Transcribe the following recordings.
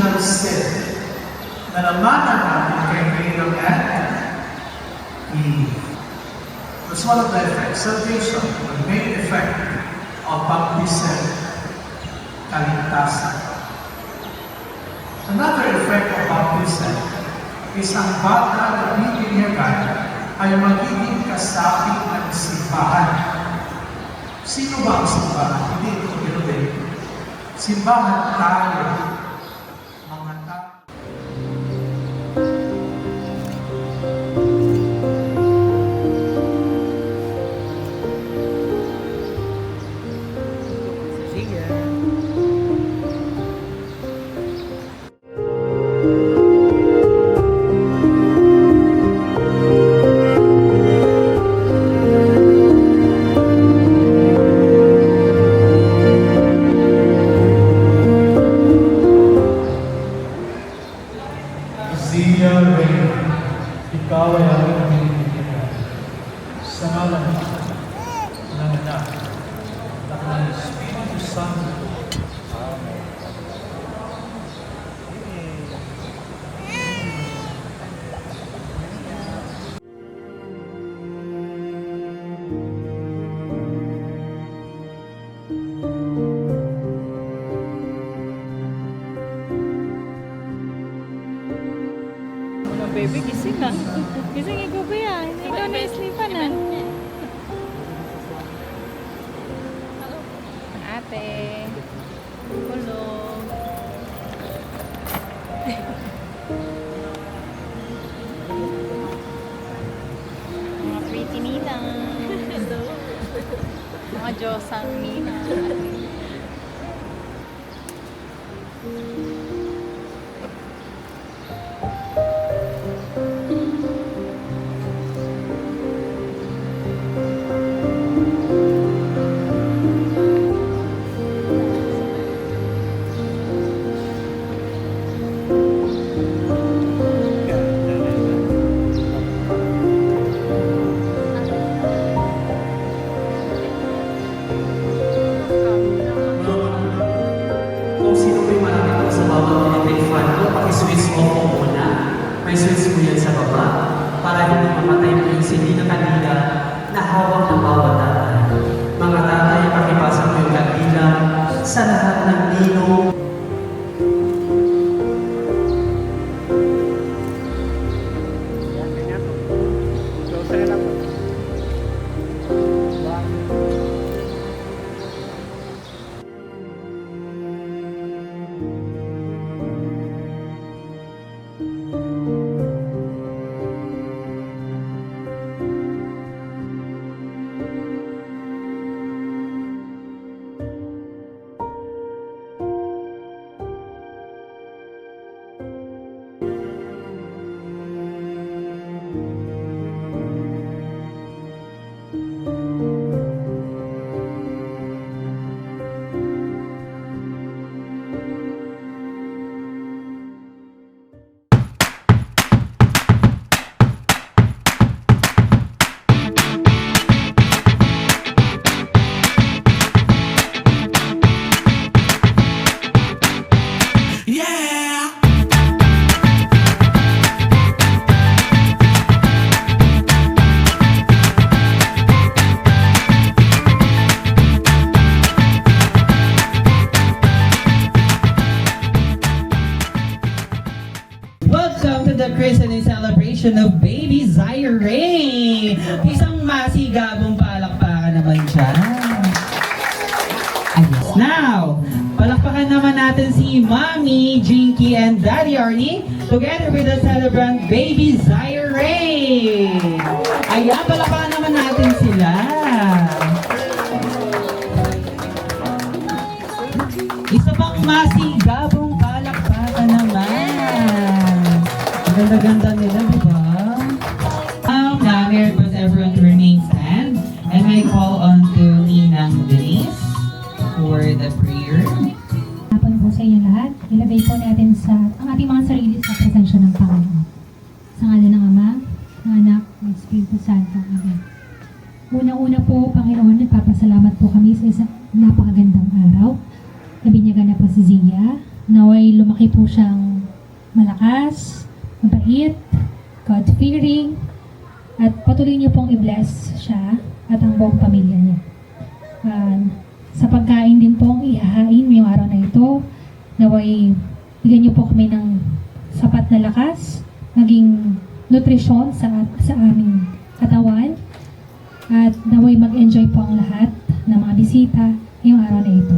original sin na namanan natin kay Adam and Eve. That's one of the effects. Salvation, the main effect of baptism, kaligtasan. Another effect of baptism is ang bata na bibinyagan ay magiging kasapi ng simbahan. Sino ba ang simbahan? Hindi ito binutin. Simbahan tayo. Mga tao. Zia Reyna, ikaw ay aming pinipilihan. Sa ngalan ng Anak at ng Espiritu Santo. Amen. Baby, gising na. Gising ikaw ba yan? Ikaw na islipan na. Ate. Hello. Mga pretty nina. Hello. Mga Diyosang nina. Kung sino po'y malapit po sa bawat pinitay fan ko, paki-switch off po muna. May switch po yan sa baba para hindi mamatay po yung sindi na kandila na hawak ng bawat tatay. Mga tatay, pakipasa po yung kandila sa lahat ng ninong. The christening celebration of baby Zaire. Isang masigabong palakpakan naman dyan. Ayos. Now, palakpakan naman natin si Mommy Jinky and Daddy Arnie together with the celebrant baby Zaire. Ayan, palakpakan naman natin sila. Isa pang masigabong palakpakan naman. Ganda-ganda nila, diba? Now, may request everyone to remain stand. And I call on to Ninang Denise for the prayer. Hapon po sa inyo lahat. Ilagay po natin ang ating mga sarili sa presensya ng Panginoon. Sa ngalan ng Ama, ng Anak, ng Espiritu Santo. Amen. Una-una po, Panginoon, nagpapasalamat po kami sa isang napakagandang araw. Nabinyagan na po si Zia, Naway lumaki po siyang malakas, mabait, God-fearing, at patuloy niyo pong i-bless siya at ang buong pamilya niya. Sa pagkain din pong ihahain ngayong araw na ito, naway bigyan niyo po kami ng sapat na lakas, maging nutrisyon sa aming katawan, at naway mag-enjoy po ang lahat ng mga bisita ngayong araw na ito.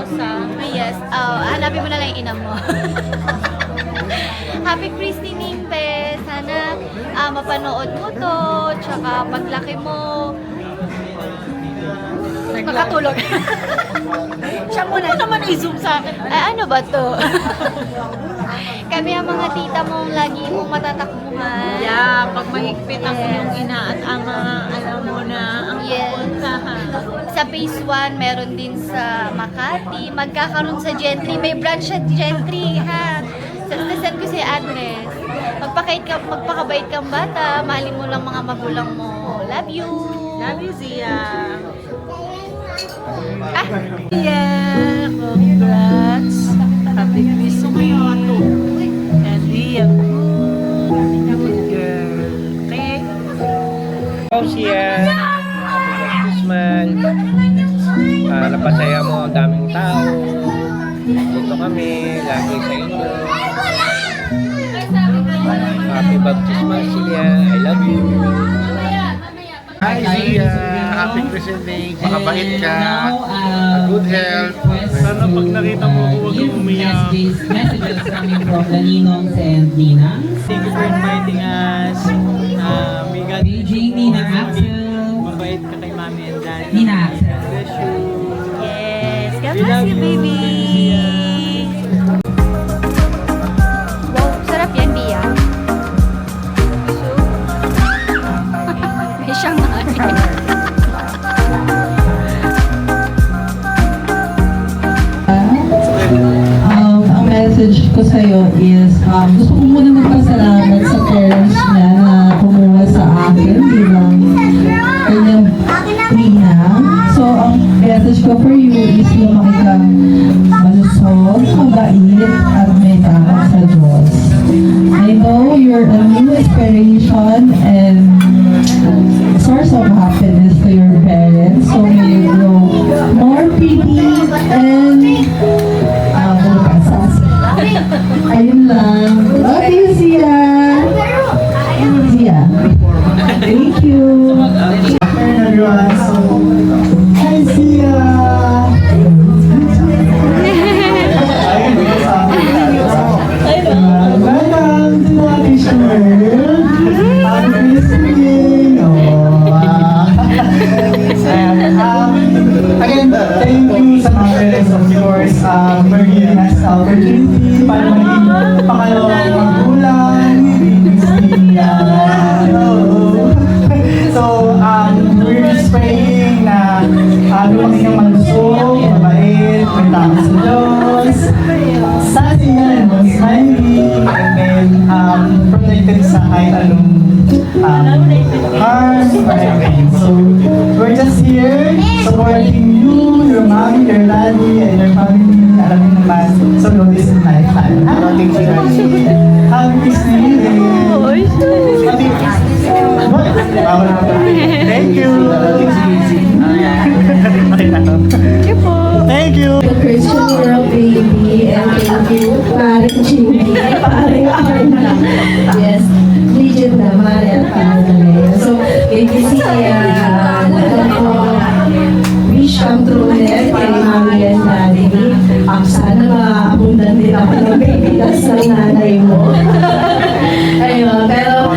Rosa. Yes, hanapin mo na lang yung ina mo. Happy Christening, Be. Sana mapanood mo to. Tsaka paglaki mo, makatulog. Siya muna naman i-zoom sa akin. Ano ba to? Kami ang mga tita mong lagi mong matatakbuhan. Yeah, pag mahigpit ang iyong ina at ama, alam mo na ang Yes. pupuntahan. Sa phase 1, meron din sa Makati. Magkakaroon sa Gentry. May branch sa Gentry, ha? Send ko sa address. Magpakabait kang bata. Mahalin mo lang mga magulang mo. Love you! Love you, Zia. Yeah, congrats. Happy Christmas. And be a good girl. Okay? Siya, Christmas, napasaya mo ang daming tao. Dito kami, lagi sa inyo. Happy baptismal Siya, I love you. Hi Zia, happy Christmas, makabait ka, good health. Sana pag nakita mo ako, huwag kang umiyak. Messages coming from the Ninongs and Ninangs. Thank you for inviting us. We got Beijing, Ninang Axel. mabait ka kay Mami and Daddy. Nina Axel. Bless you. Yes! God We bless love you, you, baby! Zia. Wow, sarap yan, Bia. May siyang Ang message ko sa'yo is, gusto ko muna magpasalamat sa parents niya na kumuha sa akin bilang kanyang ninang. So, ang message ko for you is lumaki kang malusog, mabait, at may takot sa Diyos. I know you're a new inspiration and source of happiness to your parents. So, may you grow more pretty and ayun lang. Love you, Zia. Zia. Thank you. Everyone. Hi, Zia. Welcome to Audition World. Happy Christmas. Again, thank you sa mga parents, of course, for giving us the opportunity para maging pangalawang magulang. So, we're just praying na lumaki kang malusog, mabait, may takot sa Diyos, sassy and smiling, and then protected sa kahit anong harm or anything. So, we're just here supporting you, your mommy, your daddy, and your family. Alam niyo naman, so no, this is my time. Happy Christmas. Thank you. Thank you. Christian World Baby, and thank you, Paring Jimmy, Paring Arna. Yes, Legion na, Maria at Paring. So, baby siya, wish come true ulit kay Mami and Daddy. Sana ma-abundan din ako ng baby tas ng nanay mo. Ayun, pero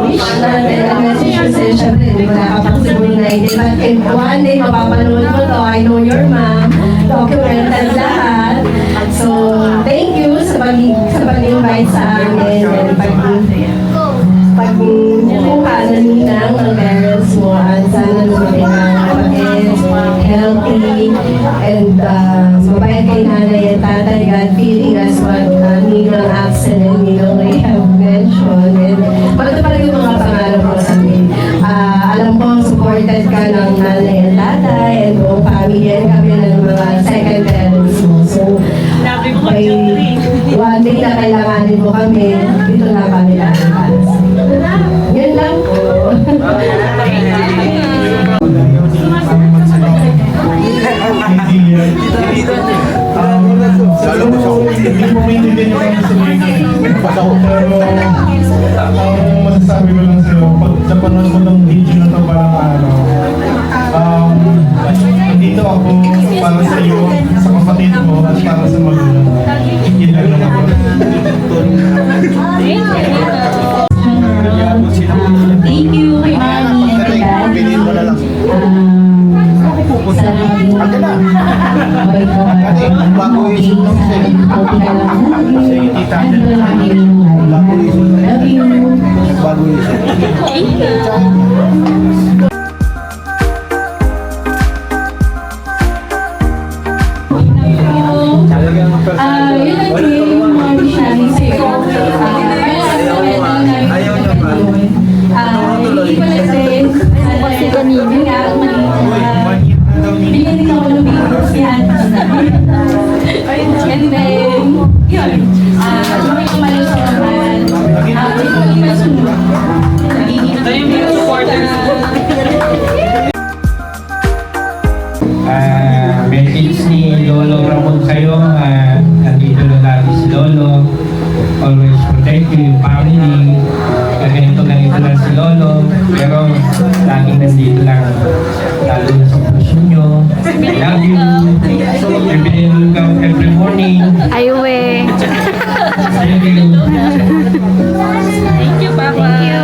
wish natin, ang message ko sa'yo, syempre, hindi mo nakapag-siguro na hindi. But if one day mapapanood mo to, I know your mom, documented lahat. So, thank you sa pag-invite sa amin and pag-buka na ninang ng parents mo at sana lumaki ng kapatid, healthy, and mabait kay nanay at tatay. God feeling us what Ninang Axel and Ninang Ray have mentioned. And maganda pala yung mga pangarap mo sa amin. Alam ko, supported ka ng nanay at tatay and buong family and kami ng mga second parents mo. So, may one day na kailanganin mo kami, dito lang kami lalabas. Yan lang po. Alam mo, hindi mo maintindihan yung mga sabihin. Pero, ang masasabi ko lang sa'yo, pag napanood mo ng video na ito, parang nandito ako ako para sa iyo, sa kapatid mo, at para sa magulang. Yun lang naman. Thank you kay Mami and kay Dad. Piliin mo na lang. Sa lagi. Ate na. Mabait ko kayo. Bago yung sunong sa'yo. Healthy ka lang lagi. And lagi yung love you. Bago yung Yun ang dream Mami Shani sa'yo. Ayaw na ba? Hindi ko lang din. Kasi kanina nga, bigyan din ako ng video si Ate. And then, yun. Lumaki ko mali sa kaman. Hindi ko yung masunod. Nagiging yung supporters. Message ni Lolo Ramon sa'yo, nandito na lagi si Lolo. Always protect yung family. Ganito lang si Lolo. Pero laging nandito lang. Lalo na sa puso nyo. I love you. Every morning. Aywe. Thank you. Thank you, Papa.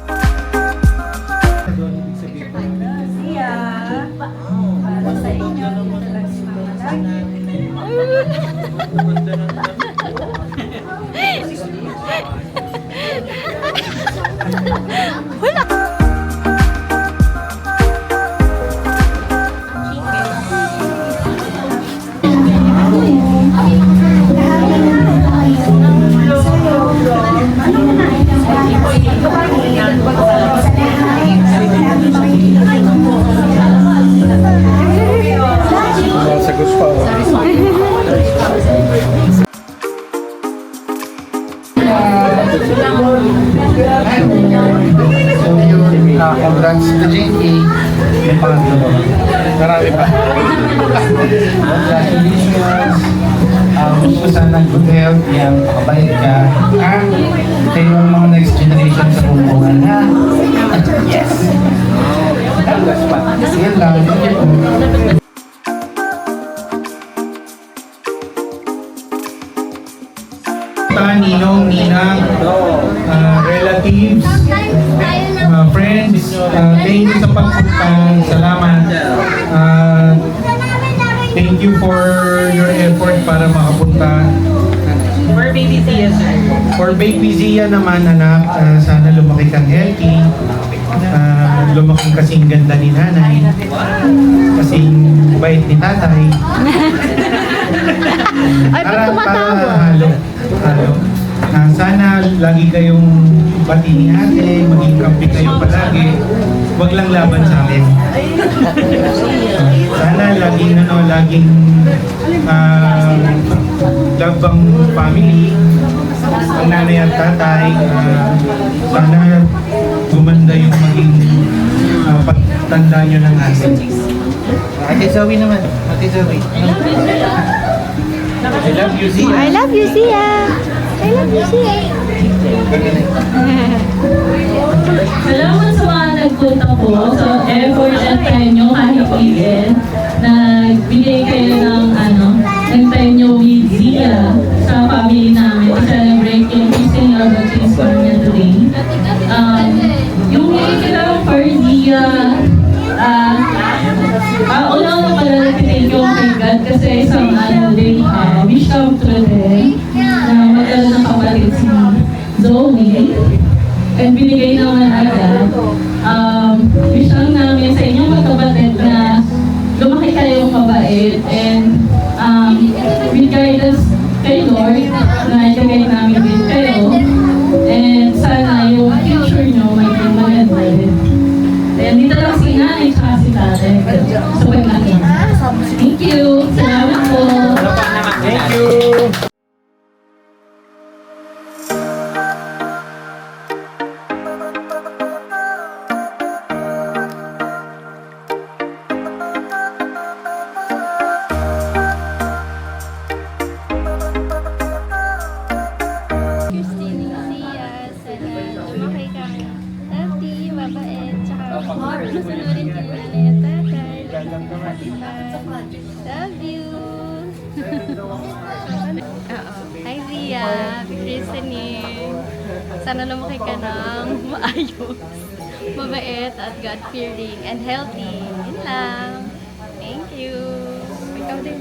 sa gusto. Congrats to JK. May pangatlo. Marami pa. Congratulations. Gusto sana good health, yan, pakabalik ka. Kayo ang mga next generation sa bubuhan, ha? Yes! Yan lang. Ninong, ninang, relatives, friends, thank you sa pagpunta. Salamat. Thank you for your effort para makapunta. For baby Tia, sir. For baby Zia naman, anak, sana lumaki kang healthy. Lumaki kasing ganda ni nanay. Kasing bait ni tatay. Ay, ba't tumatawa? Halo. Sana lagi kayong pati ni ate, maging kampi kayo palagi. Huwag lang laban sa akin. Sana laging love ang family, ang nanay at tatay. Sana gumanda yung maging pagtanda nyo ng atin. Ate Zoe naman. Ate Zoe. I love you, Zia. I love you, Zia. I love you, Zia. Salamat sa mga nagpunta po sa effort at time nyo kahit even. Nagbigay kayo ng time nyo with Zia sa family namin to celebrate yung kissing of the King's Corner today. Yung hindi lang for Zia, unang pala thank you kay God kasi isang din, wish come true din na magkaroon ng kapatid si Zoe. And binigay naman agad. Wish lang namin sa inyong magkapatid na lumaki kayong mabait and with guidance kay Lord na ilagay namin din kayo. And sana yung future nyo maging maganda din. And dito lang si nanay tsaka si tatay. So, pagkakita. Thank you. Salamat po. Thank you. Christine, Zia, sana lumaki kang healthy, mabait, tsaka masunurin ka ng nanay at tatay, kapatid na. Hi, Zia. Listening. Sana lumaki ka ng maayos, mabait, at God-fearing, and healthy. Yun lang. Thank you. Ikaw din.